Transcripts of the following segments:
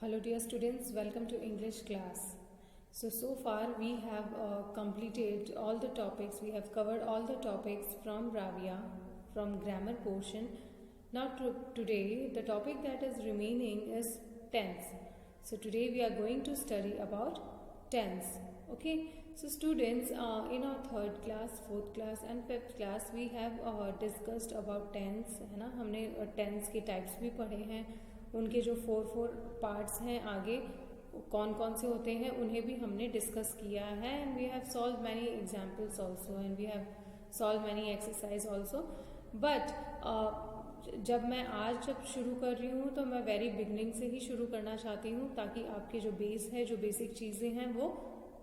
Hello dear students, welcome to English class. So far we have completed all the topics, we have covered all the topics from Ravia, from grammar portion. Now today the topic that is remaining is tense. So today we are going to study about tense. Okay, so students in our third class, fourth class and fifth class we have discussed about tense, है ना. हमने tense के types भी पढ़े हैं, उनके जो four parts हैं आगे कौन कौन से होते हैं उन्हें भी हमने डिस्कस किया है. And we have solve many examples also and we have solve many exercise also. But जब मैं आज शुरू कर रही हूँ तो मैं वेरी बिगनिंग से ही शुरू करना चाहती हूँ ताकि आपके जो बेस है, जो बेसिक चीज़ें हैं वो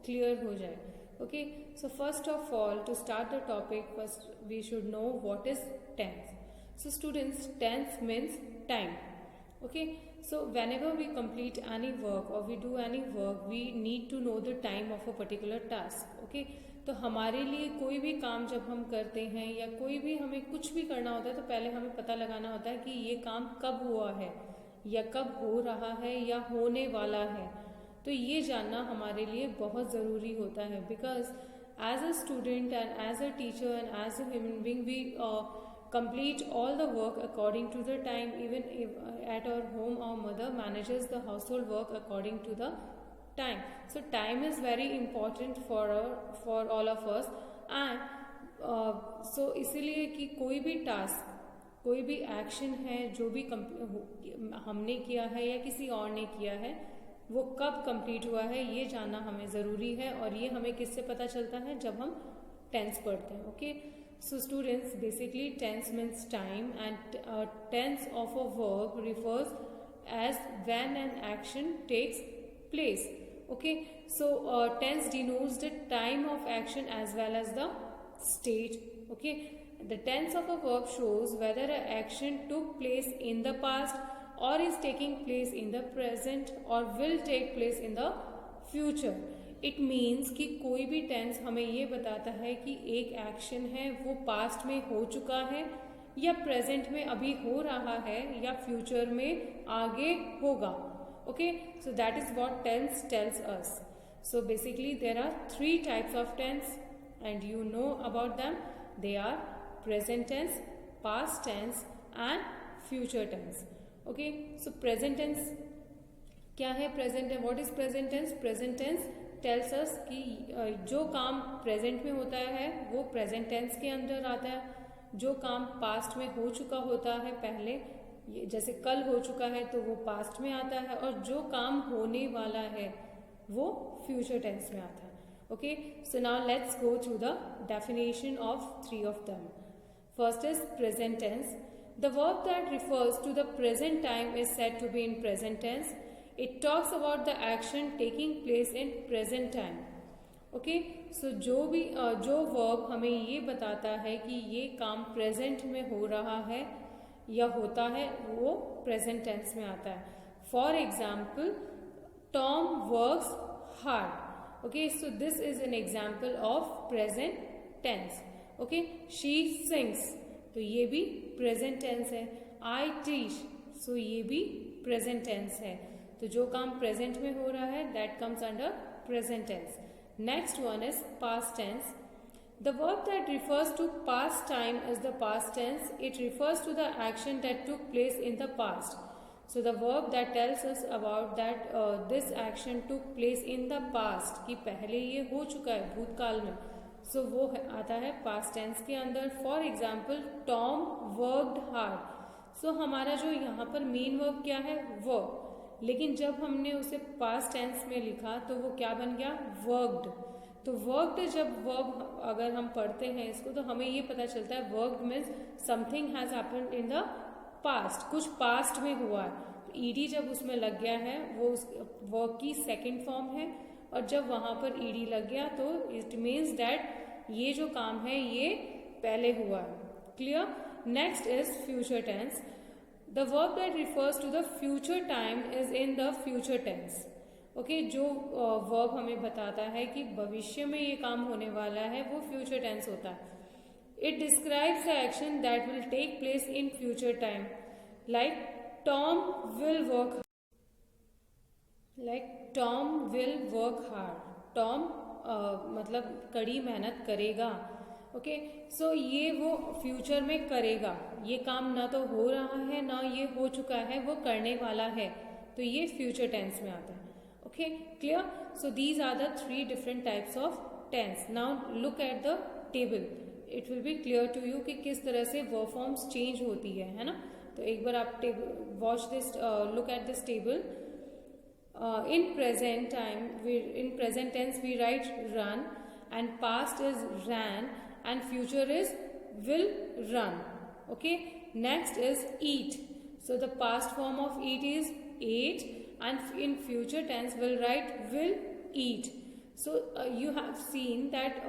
क्लियर हो जाए. Okay, so first of all to start the topic first we should know what is tense. So students, tense means time. Okay, so whenever we complete any work or we do any work, we need to know the time of a particular task. Okay, तो हमारे लिए कोई भी काम जब हम करते हैं या कोई भी हमें कुछ भी करना होता है तो पहले हमें पता लगाना होता है कि ये काम कब हुआ है या कब हो रहा है या होने वाला है. तो ये जानना हमारे लिए बहुत ज़रूरी होता है because as a student and as a teacher and as a human being we complete all the work according to the time. Even if at our home our mother manages the household work according to the time. So time is very important for all of us. And so इसीलिए कि कोई भी task, कोई भी action है जो भी हमने किया है या किसी और ने किया है वो कब कंप्लीट हुआ है ये जानना हमें ज़रूरी है. और ये हमें किससे पता चलता है? जब हम टेंस पढ़ते हैं. Okay, so students, basically tense means time and tense of a verb refers as when an action takes place. Okay, so tense denotes the time of action as well as the state. Okay, the tense of a verb shows whether an action took place in the past or is taking place in the present or will take place in the future. It means कि कोई भी tense हमें ये बताता है कि एक action है वो पास्ट में हो चुका है या प्रेजेंट में अभी हो रहा है या फ्यूचर में आगे होगा. Okay, so that is what tense tells us. So basically there are 3 types of tense and you know about them. They are present tense, past tense and future tense. Okay, so present tense क्या है? Present tense, what is present tense? Present tense tells us कि जो काम present में होता है वो present tense के अंदर आता है. जो काम पास्ट में हो चुका होता है पहले, जैसे कल हो चुका है तो वो पास्ट में आता है. और जो काम होने वाला है वो फ्यूचर टेंस में आता है. Okay, so now let's go through the definition of 3 of them. First is present tense. The verb that refers to the present time is said to be in present tense. It talks about the action taking place in present time. Okay, so जो verb हमें ये बताता है कि ये काम present में हो रहा है या होता है वो present tense में आता है. For example, Tom works hard. Okay, so this is an example of present tense. Okay, she sings, तो ये भी present tense है. I teach, so ये भी present tense है. तो जो काम प्रेजेंट में हो रहा है that comes under present tense. Next one is past tense. The verb that refers to past time is the past tense. It refers to the action that took place in the past. So the verb that tells us about that this action took place in the past, कि पहले ये हो चुका है भूतकाल में, सो वो आता है पास्ट टेंस के अंदर. For example, Tom worked hard. So हमारा जो यहाँ पर मेन वर्ब क्या है? वर्ब. लेकिन जब हमने उसे पास्ट टेंस में लिखा तो वो क्या बन गया? वर्कड. तो वर्कड, जब वर्ब अगर हम पढ़ते हैं इसको तो हमें ये पता चलता है worked means something has happened in the past, कुछ पास्ट में हुआ है. तो ईडी जब उसमें लग गया है वो उस वर्ब की सेकंड फॉर्म है और जब वहां पर ईडी लग गया तो इट मीन्स दैट ये जो काम है ये पहले हुआ है. Clear? Next is future tense. The verb that refers to the future time is in the future tense. Okay, जो verb हमें बताता है कि भविष्य में ये काम होने वाला है वो future tense होता है. It describes the action that will take place in future time. Like Tom will work. Like Tom will work hard, Tom मतलब कड़ी मेहनत करेगा। ओके, सो ये वो फ्यूचर में करेगा, ये काम ना तो हो रहा है ना ये हो चुका है, वो करने वाला है, तो ये फ्यूचर टेंस में आता है। Okay, clear? So these are the 3 different types of tense. Now look at the table, it will be clear to you कि किस तरह से वर्ब फॉर्म्स चेंज होती है ना। तो एक बार आप table watch this, look at this table. In present time, in present tense we write run, and past is ran, and future is will run. Okay, next is eat. So the past form of eat is ate, and in future tense we'll write will eat. So you have seen that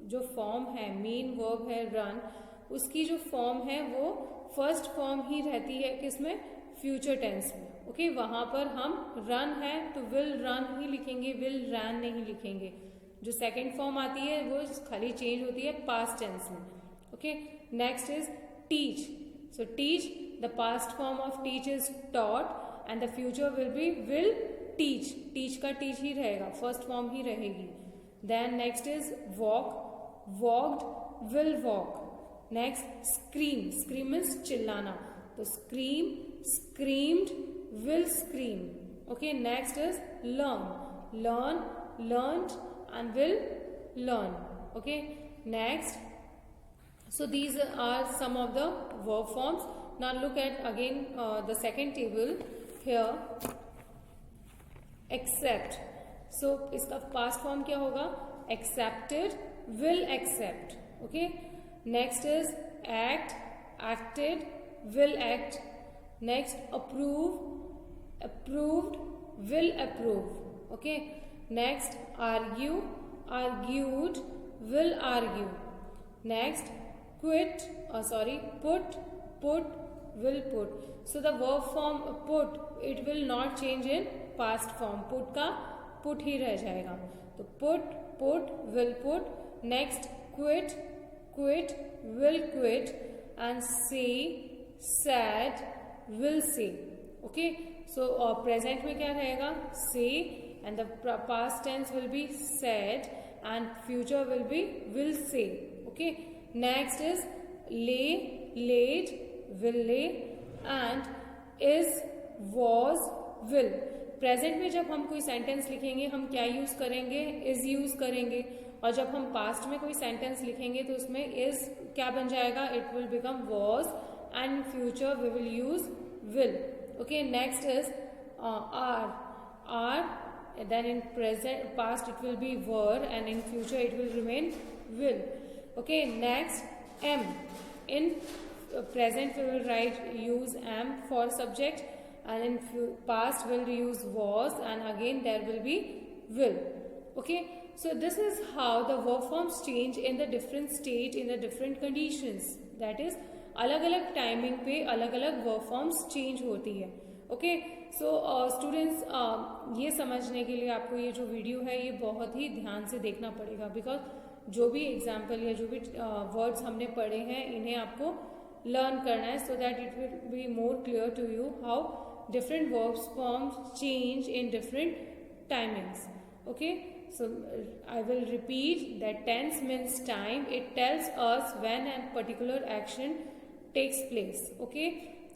जो form है, main verb है run, उसकी जो form है वो first form ही रहती है किसमें, फ्यूचर टेंस में। ओके, वहां पर हम रन है तो विल रन ही लिखेंगे, विल रैन नहीं लिखेंगे। जो सेकंड फॉर्म आती है वो खाली चेंज होती है पास्ट टेंस में। Okay, next is teach. So teach, the past form of teach is taught, and the future will be will teach. Teach का टीच ही रहेगा, फर्स्ट फॉर्म ही रहेगी। Then next is walk, walked will walk. Next scream, scream means चिल्लाना, तो scream, screamed will scream. Okay, next is learn, learn, learned, and will learn. Okay, next, so these are some of the verb forms. Now look at again the second table here. Accept, so इसका past form क्या होगा, accepted, will accept. Okay, next is act, acted, will act. Next, approve, approved, will approve. Okay, next, argue, argued, will argue. Next, quit, put, will put. So the verb form put, it will not change in past form, put का put ही रह जाएगा, तो put, will put. Next, quit, will quit, and say, said, will say. Okay, so present में क्या रहेगा, say, and the past tense will be said, and future will be will say. Okay, next is lay, laid, will lay, and is, was, will. Present में जब हम कोई sentence लिखेंगे हम क्या यूज करेंगे, इज यूज करेंगे, और जब हम पास्ट में कोई सेंटेंस लिखेंगे तो उसमें इज क्या बन जाएगा, it will become was, and in future we will use will. Okay, next is are, then in past it will be were, and in future it will remain will. Okay, next am. In present we will use am for subject, and in past we'll use was, and again there will be will. Okay, so this is how the verb forms change in the different state, in the different conditions. That is, अलग अलग timing पे अलग अलग verb forms change होती है। Okay, so students, ये समझने के लिए आपको ये जो वीडियो है ये बहुत ही ध्यान से देखना पड़ेगा, बिकॉज जो भी एग्जाम्पल या जो भी वर्ड्स हमने पढ़े हैं इन्हें आपको लर्न करना है, so that it will be more clear to you how different verb forms change in different timings. Okay, so I will repeat that tense means time. It tells us when a particular action takes place. Okay,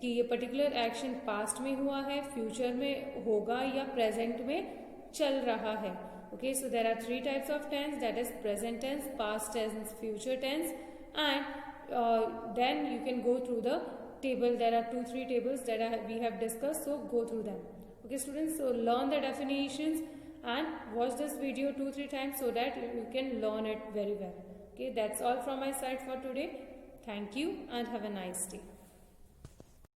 कि ये particular action past में हुआ है, future में होगा या present में चल रहा है। Okay, so there are 3 types of tense, that is present tense, past tense, future tense, and then you can go through the table. There are 2-3 tables that we have discussed, so go through them. Okay students, so learn the definitions and watch this video 2-3 times so that you can learn it very well. Okay, that's all from my side for today. Thank you and have a nice day.